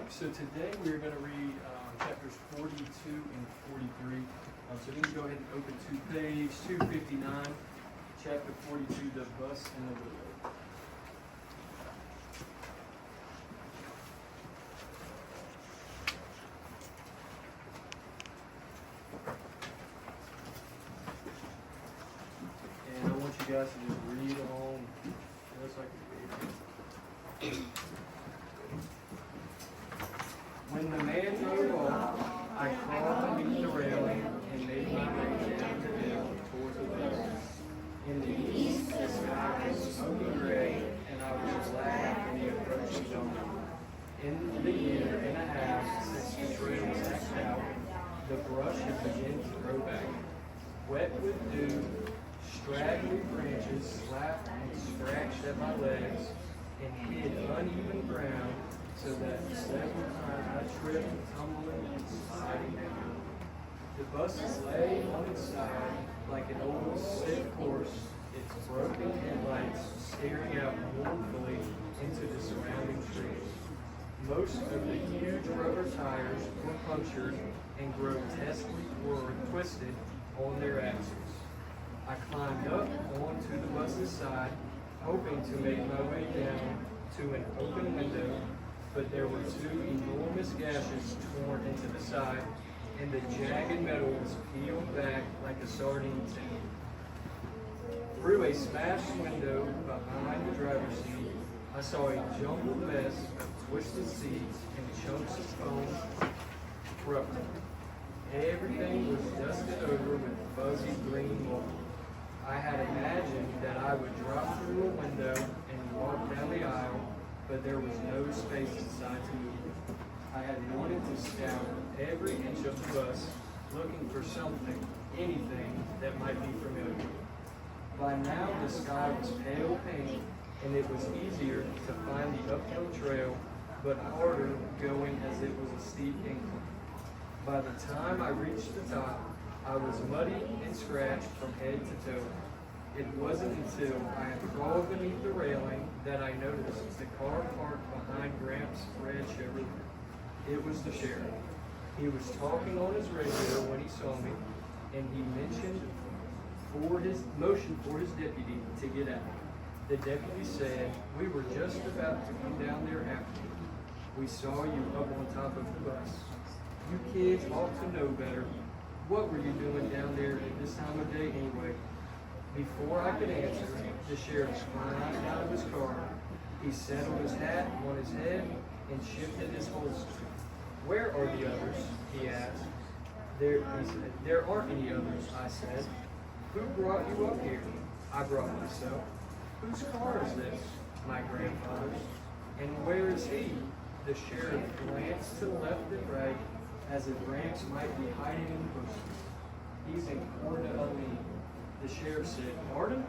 So today we're going to read chapters 42 and 43. So you can go ahead and open to page 259, chapter 42, the bus and the willow. And I want you guys to just read along just like you read. When the man drove off, I crawled beneath the railing and made my way down the hill towards the west. In the east, the sky was smoky gray, and I was glad in the approaching dawn. In the year and a half since the trail was hacked out, the brush had begun to grow back. Wet with dew, straggly branches slapped and scratched at my legs and hid uneven ground, so that several times I tripped, tumbling, and sliding down. The buses lay on its side like an old sick horse, its broken headlights staring out mournfully into the surrounding trees. Most of the huge rubber tires were punctured and grotesquely twisted on their axles. I climbed up onto the bus's side, hoping to make my way down to an open window, but there were two enormous gashes torn into the side, and the jagged metal was peeled back like a sardine tin. Through a smashed window behind the driver's seat, I saw a jumbled mess of twisted seats and chunks of foam rubber. Everything was dusted over with fuzzy green mold. I had imagined that I would drop through a window and walk down the aisle, but there was no space inside to move. I had wanted to scout every inch of the bus, looking for something, anything that might be familiar. By now the sky was pale pink, and it was easier to find the uphill trail, but harder going as it was a steep incline. By the time I reached the top, I was muddy and scratched from head to toe. It wasn't until I had crawled beneath the railing that I noticed the car parked behind Gramps' red Chevrolet. It was the sheriff. He was talking on his radio when he saw me, and he motioned for his deputy to get out. The deputy said, "We were just about to come down there after you. We saw you up on top of the bus. You kids ought to know better. What were you doing down there at this time of day anyway?" Before I could answer, the sheriff climbed out of his car. He settled his hat on his head and shifted his holster. "Where are the others?" he asked. He said, "There aren't any others," I said. "Who brought you up here?" "I brought myself." "Whose car is this?" "My grandfather's." "And where is he?" The sheriff glanced to the left and right, as if Gramps might be hiding in the bushes. "He's in Coeur d'Alene." The sheriff said, "Pardon?"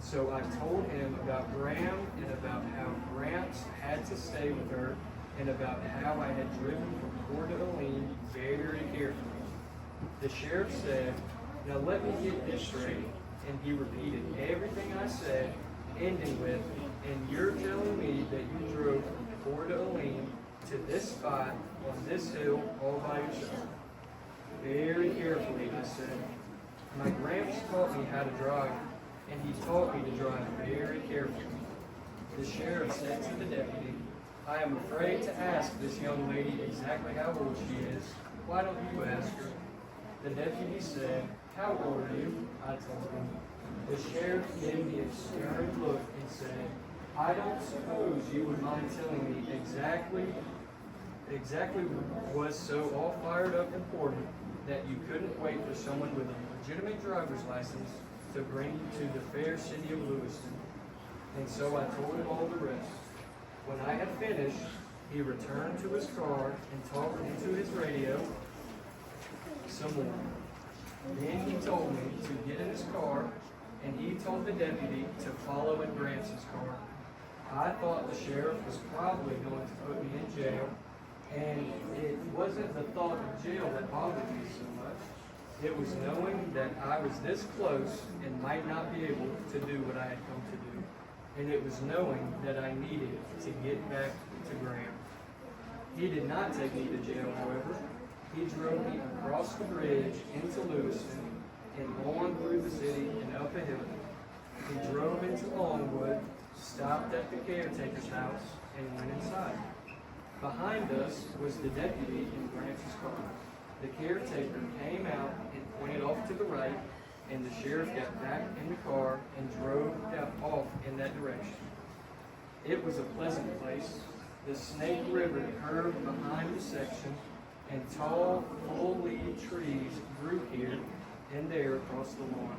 So I told him about Graham and about how Gramps had to stay with her and about how I had driven from Coeur d'Alene very carefully. The sheriff said, "Now let me get this straight." And he repeated everything I said, ending with, "And you're telling me that you drove from Coeur d'Alene to this spot on this hill all by yourself?" "Very carefully," I said. "My Gramps taught me how to drive, and he taught me to drive very carefully." The sheriff said to the deputy, "I am afraid to ask this young lady exactly how old she is. Why don't you ask her?" The deputy said, "How old are you?" I told him. The sheriff gave me a stern look and said, "I don't suppose you would mind telling me exactly was so all fired up important that you couldn't wait for someone with a legitimate driver's license to bring you to the fair city of Lewiston." And so I told him all the rest. When I had finished, he returned to his car and talked into his radio some more. Then he told me to get in his car, and he told the deputy to follow in Gramps' car. I thought the sheriff was probably going to put me in jail, and it wasn't the thought of jail that bothered me so much. It was knowing that I was this close and might not be able to do what I had come to do. And it was knowing that I needed to get back to Graham. He did not take me to jail, however. He drove me across the bridge into Lewiston and on through the city and up a hill. He drove into Longwood, stopped at the caretaker's house, and went inside. Behind us was the deputy in Grance's car. The caretaker came out and pointed off to the right, and the sheriff got back in the car and drove off in that direction. It was a pleasant place. The Snake River curved behind the section, and tall, full-leaved trees grew here and there across the lawn.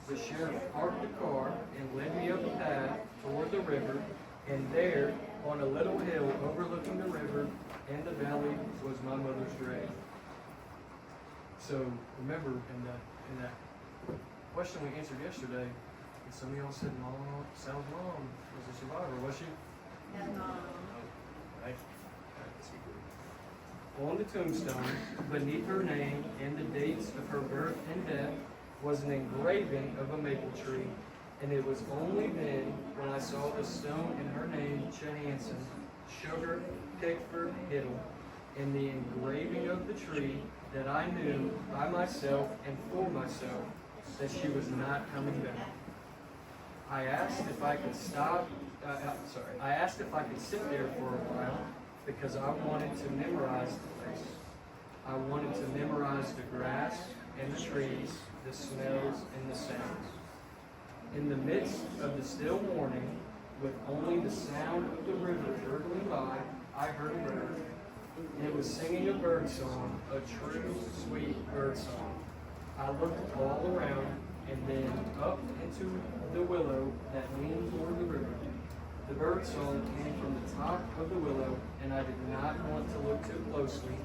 The sheriff parked the car and led me up a path toward the river, and there, on a little hill overlooking the river and the valley, was my mother's grave. So remember, in that question we answered yesterday, some of y'all said, "Mom, Sal's mom was a survivor, was she?" No. Right. On the tombstone, beneath her name and the dates of her birth and death, was an engraving of a maple tree, and it was only then, when I saw the stone in her name, Johansson, Sugar, Pickford, Hiddle, and the engraving of the tree, that I knew by myself and for myself that she was not coming back. I asked if I could I asked if I could sit there for a while because I wanted to memorize the place. I wanted to memorize the grass and the trees, the smells and the sounds. In the midst of the still morning, with only the sound of the river gurgling by, I heard a bird. It was singing a bird song, a true, sweet bird song. I looked all around and then up into the willow that leaned toward the river. The bird song came from the top of the willow, and I did not want to look too closely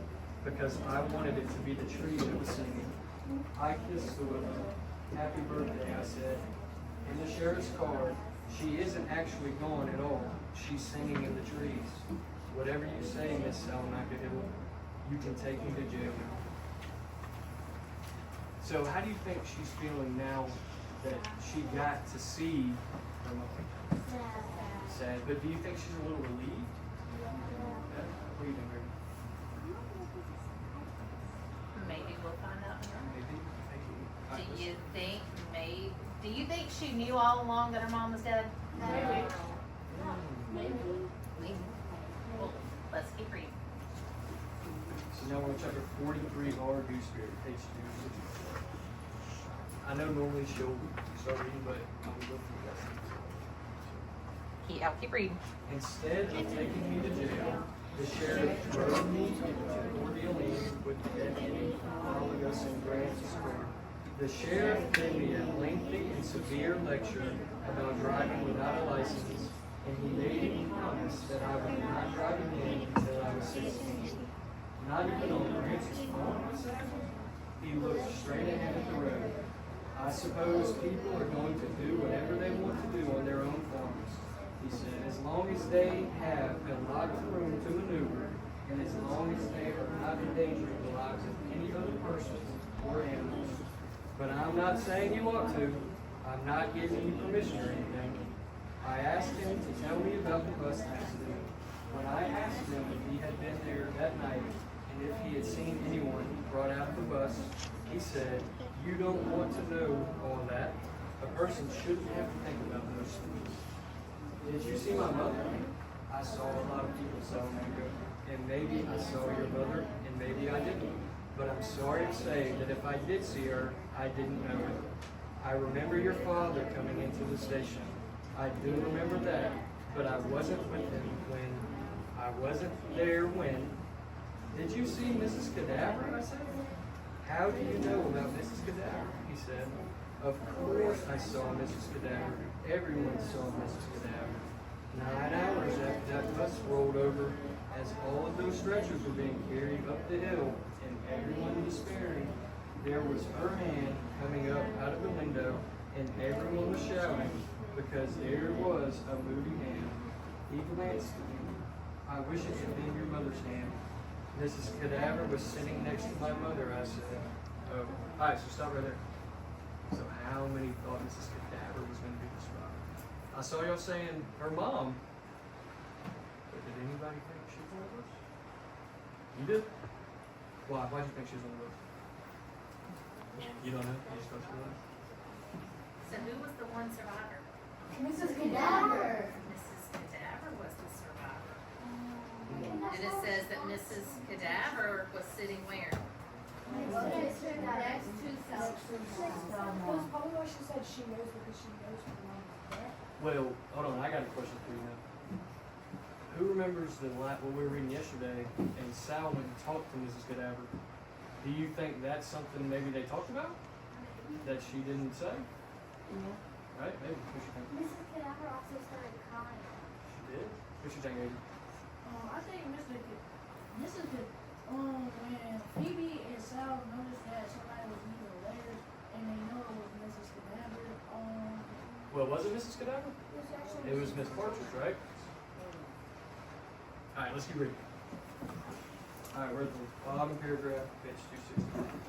because I wanted it to be the tree that was singing. I kissed the willow. "Happy birthday," I said. In the sheriff's car, "She isn't actually gone at all. She's singing in the trees. Whatever you say, Miss Salamaca Hill, you can take me to jail now." So how do you think she's feeling now that she got to see her mother? Sad. But do you think she's a little relieved? Yeah. What do you think, Greg? Maybe we'll find out tomorrow. Maybe. Do you think she knew all along that her mom was dead? Maybe. Maybe. Well, let's keep reading. So now we're on chapter 43 of our Gooseberry, page 264. I know normally she'll start reading, but I'll go through that. I'll keep reading. Instead of taking me to jail, the sheriff drove me to Cordeline with the deputy following us in Grant's Square. The sheriff gave me a lengthy and severe lecture about driving without a license, and he made me promise that I would not drive again until I was 16. Not even on Grant's phone, I said. He looked straight ahead at the road. "I suppose people are going to do whatever they want to do on their own farms," he said, "as long as they have a lot of room to maneuver, and as long as they are not endangering the lives of any other persons or animals. But I'm not saying you ought to. I'm not giving you permission or anything." I asked him to tell me about the bus accident. When I asked him if he had been there that night and if he had seen anyone brought out of the bus, he said, "You don't want to know all that. A person shouldn't have to think about those things." "Did you see my mother?" "I saw a lot of people, Salamanca, and maybe I saw your mother, and maybe I didn't. But I'm sorry to say that if I did see her, I didn't know it. I remember your father coming into the station. I do remember that, but I wasn't with him when. I wasn't there when. Did you see Mrs. Cadaver?" I said. "How do you know about Mrs. Cadaver?" he said. "Of course I saw Mrs. Cadaver. Everyone saw Mrs. Cadaver. 9 hours after that bus rolled over, as all of those stretchers were being carried up the hill, and everyone despairing, there was her hand coming up out of the window, and everyone was shouting, because there was a moving hand. He glanced at me. I wish it had been your mother's hand. Mrs. Cadaver was sitting next to my mother," I said. Oh, all right, so stop right there. So how many thought Mrs. Cadaver was going to be the survivor? I saw y'all saying her mom, but did anybody think she was? You did? Why? Why did you think she was on the list? You don't know? You just thought she was? So who was the one survivor? Mrs. Cadaver. Mrs. Cadaver was the survivor. And it says that Mrs. Cadaver was sitting where? Next to South. That's probably why she said she knows, because she knows her mom is dead. Well, hold on, I got a question for you now. Who remembers what we were reading yesterday, and Sal went and talked to Mrs. Cadaver? Do you think that's something maybe they talked about that she didn't say? Right? Maybe. What you think? Mrs. Cadaver also started crying. She did. What you think, Adrian? I think when Phoebe and Sal noticed that somebody was leaving a letter and they know it was Mrs. Cadaver, Well, was it Mrs. Cadaver? it's actually It was Miss Partridge, right? All right, let's keep reading. All right, we're at the bottom paragraph, page 260.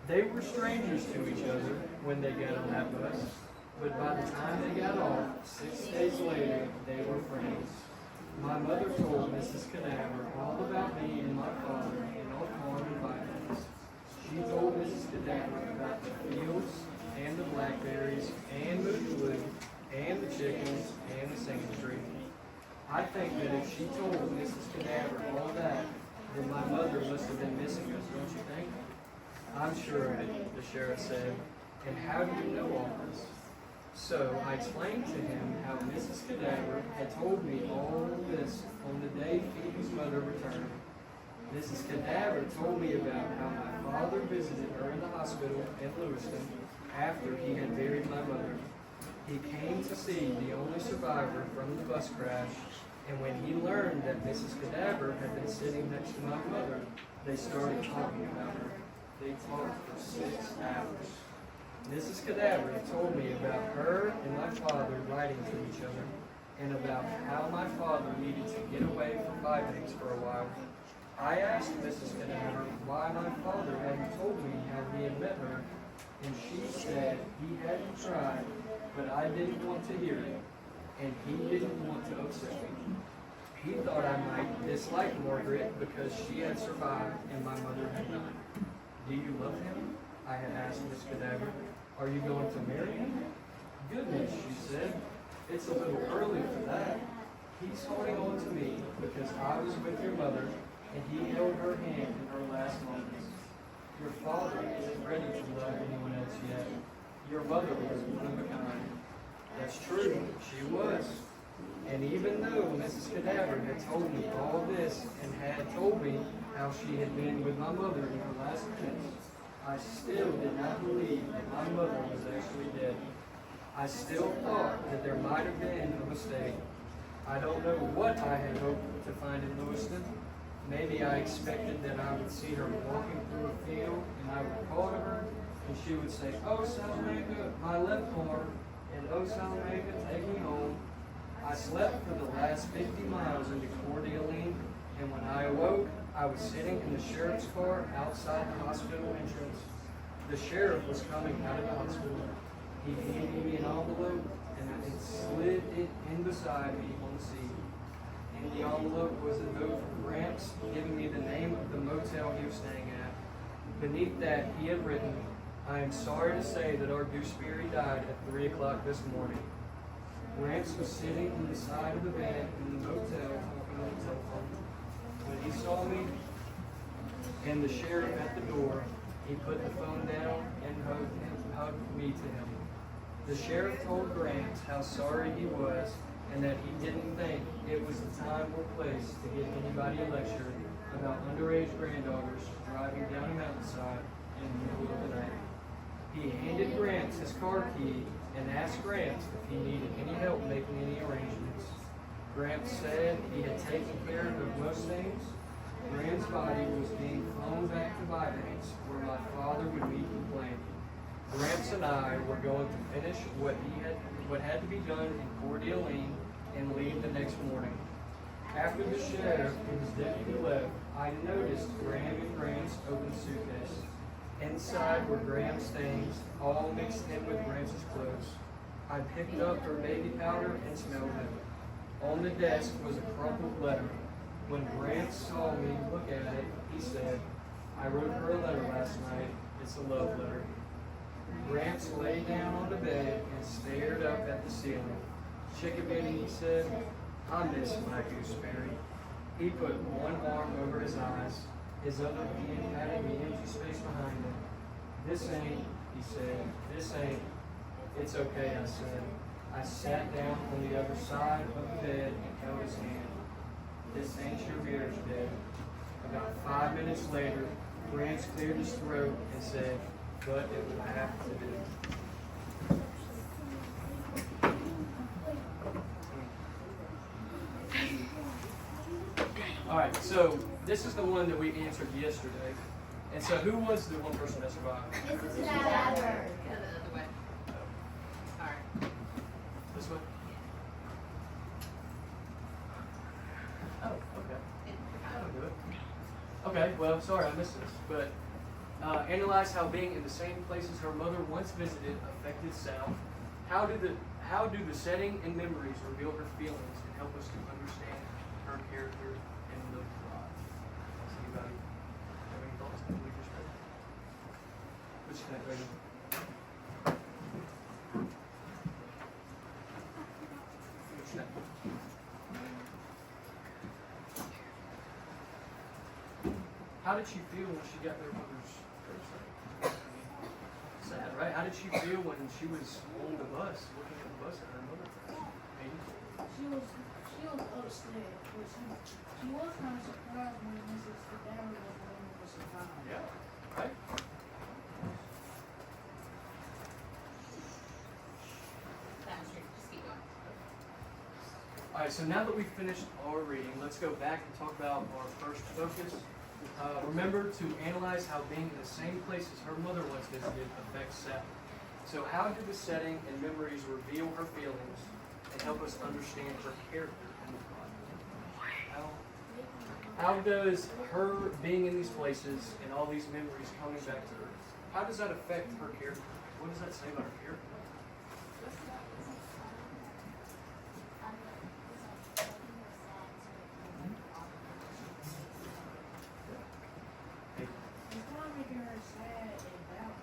They were strangers to each other when they got on that bus, but by the time they got off, 6 days later, they were friends. My mother told Mrs. Cadaver all about me and my father and our farm and finance. She told Mrs. Cadaver about the fields and the blackberries and the wood and the chickens and the singing tree. I think that if she told Mrs. Cadaver all that, then my mother must have been missing us, don't you think? I'm sure of it, the sheriff said. And how do you know all this? So I explained to him how Mrs. Cadaver had told me all this on the day Phoebe's mother returned. Mrs. Cadaver told me about how my father visited her in the hospital in Lewiston after he had buried my mother. He came to see the only survivor from the bus crash, and when he learned that Mrs. Cadaver had been sitting next to my mother, they started talking about her. They talked for 6 hours. Mrs. Cadaver told me about her and my father writing to each other, and about how my father needed to get away from Vivex for a while. I asked Mrs. Cadaver why my father hadn't told me how he had met her, and she said he hadn't tried, but I didn't want to hear it, and he didn't want to upset me. He thought I might dislike Margaret because she had survived and my mother had not. Do you love him? I had asked Miss Cadaver. Are you going to marry him? Goodness, she said. It's a little early for that. He's holding on to me because I was with your mother and he held her hand in her last moments. Your father isn't ready to love anyone else yet. Your mother was one of a kind. That's true, she was. And even though Mrs. Cadaver had told me all this and had told me how she had been with my mother in her last minutes, I still did not believe that my mother was actually dead. I still thought that there might have been a mistake. I don't know what I had hoped to find in Lewiston. Maybe I expected that I would see her walking through a field and I would call to her and she would say, "Oh, Salamanca, my left arm," and "Oh, Salamanca, take me home." I slept for the last 50 miles into Coeur d'Alene, and when I awoke, I was sitting in the sheriff's car outside the hospital entrance. The sheriff was coming out of the hospital. He handed me an envelope and I slid it in beside me on the seat. In the envelope was a note from Gramps giving me the name of the motel he was staying at. Beneath that, he had written, "I am sorry to say that our gooseberry died at 3 o'clock this morning." Gramps was sitting on the side of the van in the motel talking on the telephone. When he saw me and the sheriff at the door, he put the phone down and hugged me to him. The sheriff told Gramps how sorry he was and that he didn't think it was the time or place to give anybody a lecture about underage granddaughters driving down a mountainside in the middle of the night. He handed Gramps his car key and asked Gramps if he needed any help making any arrangements. Gramps said he had taken care of most things. Gramps' body was being flown back to Vivex, where my father would meet and plan. Gramps and I were going to finish what had to be done in Coeur d'Alene and leave the next morning. After the sheriff and his deputy left, I noticed Graham and Gramps' open suitcase. Inside were Graham's things, all mixed in with Gramps' clothes. I picked up her baby powder and smelled it. On the desk was a crumpled letter. When Grant saw me look at it, he said, I wrote her a letter last night. It's a love letter. Grant lay down on the bed and stared up at the ceiling. Chickabiddy, he said, I miss my gooseberry. He put one arm over his eyes, his other hand patted the empty space behind him. This ain't, he said, this ain't. It's okay, I said. I sat down on the other side of the bed and held his hand. This ain't your beer's dead. About 5 minutes later, Grant cleared his throat and said, but it will have to do. All right, so this is the one that we answered yesterday. And so who was the one person that survived? Mrs. Cadaver. Go the other way. Alright. This one? Oh, okay. I'll do it. Okay, well, sorry I missed this, but analyze how being in the same places her mother once visited affected Sal. How do the setting and memories reveal her feelings and help us to understand her character and the plot? Does anybody have any thoughts on what we just read? Which can I read? Which next? How did she feel when she got their mother's first name? Sad, right? How did she feel when she was on the bus, looking at the bus at her mother? Maybe. She was upset, but she was kind of surprised when Mrs. Cadaver was the one who survived. Yeah. Right? Just keep going. Alright, so now that we've finished our reading, let's go back and talk about our first focus. Remember to analyze how being in the same places her mother once visited affects Sal. So how do the setting and memories reveal her feelings and help us understand her character in the plot? How does her being in these places and all these memories coming back to her, how does that affect her character? What does that say about her character? It's not making her sad about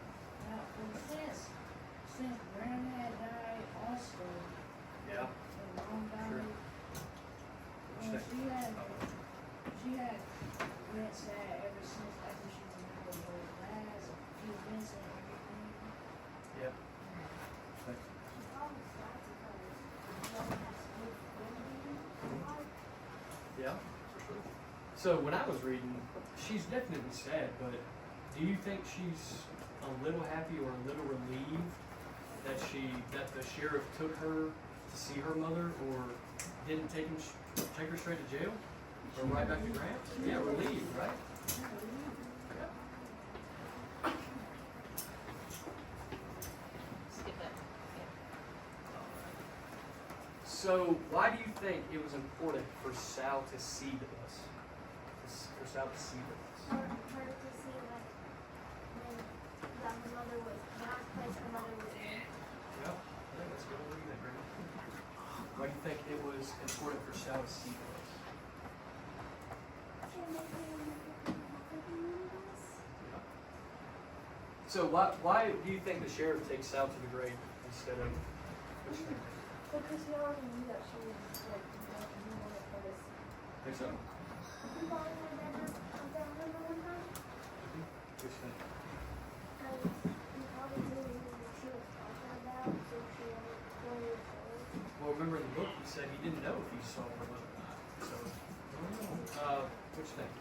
since Granddad died also, Yeah. and Mom died. Sure. And she had been sad ever since after she remembered her last events and everything. Yeah. Yeah, for sure. So when I was reading, she's definitely sad, but do you think she's a little happy or a little relieved that the sheriff took her to see her mother, or didn't take her straight to jail, or right back to Grant? Yeah, relieved, right? Yeah. Skip that. So why do you think it was important for Sal to see the bus? For Sal to see the bus? For her to see like when that her mother was not place her mother was in. Yeah, that's good. What do you think, Brandon? Why do you think it was important for Sal to see the bus? So why do you think the sheriff takes Sal to the grave instead of what you think? Because he already knew that she was like he wanted her to see. Think so? You probably remember one time? What you think? Because he probably knew who she was talking about, so she wanted to go with her. Well, remember in the book he said he didn't know if he saw her mother or not. So, what you think?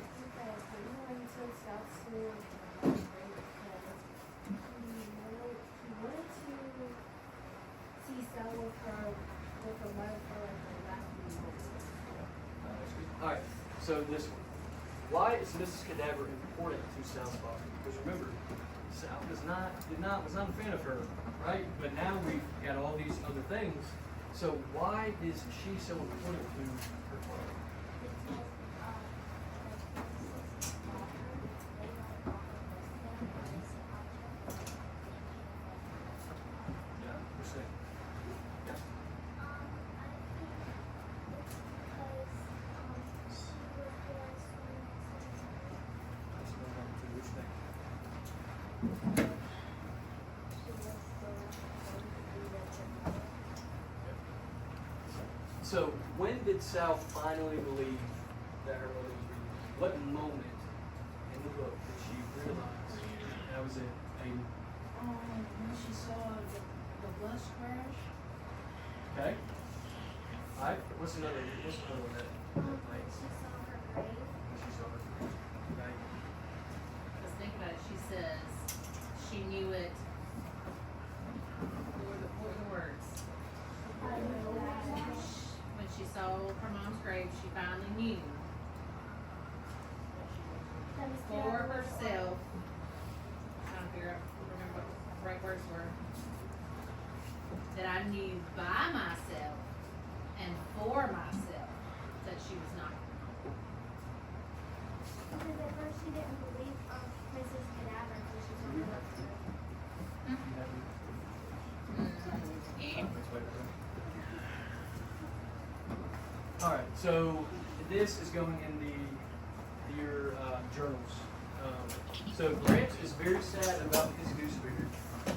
Because he wanted to South School because he wanted to see Sal with her mother for like the last few months. All right. So this one. Why is Mrs. Cadaver important to Sal's father? Because remember, Sal was not a fan of her, right? But now we've got all these other things. So why is she so important to her father? Yeah, we're saying. Yeah. So when did Sal finally believe that her mother was real? What moment in the book did she realize that was it? When she saw the bus crash. Okay. Alright. What's another one that like She saw her grave. she saw her? Okay. Because think about it, she says she knew it. What were the words? When she saw her mom's grave, she finally knew That was for herself. Trying to remember what the right words were. That I knew by myself and for myself that she was not. Because at first she didn't believe Mrs. Cadaver until she saw her mother. Alright, so this is going in your journals. So Grant is very sad about his gooseberry.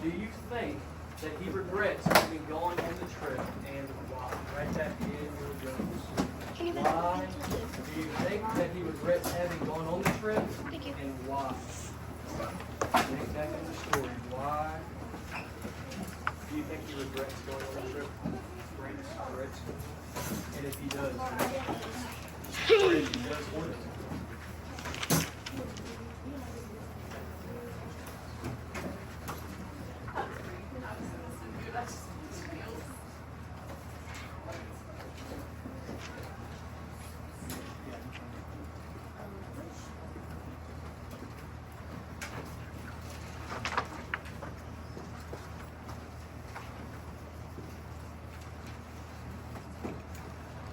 Do you think that he regrets having gone on the trip, and why? Write that in your journals. Why do you think that he regrets having gone on the trip, and why? Think back in the story. Why do you think he regrets going on the trip? Grant regrets. And if he does, or if he does, what is it?